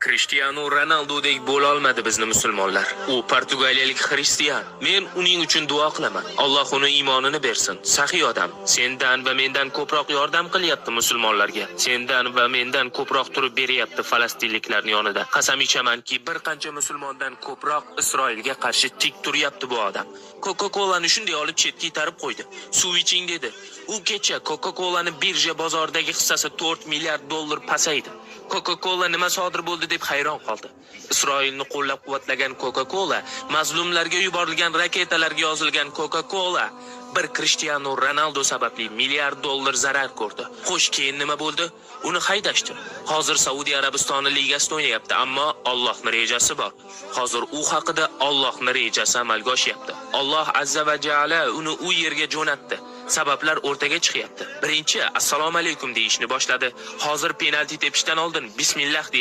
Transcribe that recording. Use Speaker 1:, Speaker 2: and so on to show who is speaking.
Speaker 1: Cristiano Ronaldodek bo'la olmadi bizni musulmonlar. U portugaliyalik xristian. Men uning uchun duo qilaman. Alloh uni iymonini bersin. Saxiy odam. Sendan va mendan ko'proq yordam qilyapti musulmonlarga. Sendan va mendan ko'proq turib beryapti falastinliklarning yonida. Qasam ichamanki, bir qancha musulmondan ko'proq Isroilga qarshi tik turyapti bu odam. Coca-Cola'ni shunday olib chetga itarib qo'ydi. Suv iching dedi. U kecha Coca-Cola'ni birja bozoridagi hissasi 4 milliard dollar pasaydi. Coca-Cola nima sodir bo'ldi deb hayron qoldi. Isroilni qo'llab-quvvatlagan Coca-Cola, mazlumlarga yuborilgan raketalarga yozilgan Coca-Cola bir Cristiano Ronaldo sababli milliard dollar zarar ko'rdi. Xo'sh, keyin nima bo'ldi? Uni haydashdi. Hozir Saudiya Arabistoni ligasida o'ynayapti, ammo Allohning rejasi bor. Hozir u haqida Allohning rejasi amalga oshyapti. Alloh azza va jalla uni u yerga jo'natdi. Sabablar o'rtaga chiqyapti. Birinchi assalomu alaykum deyishni boshladi. Hozir penalti tepishdan oldin bismillah deyapti.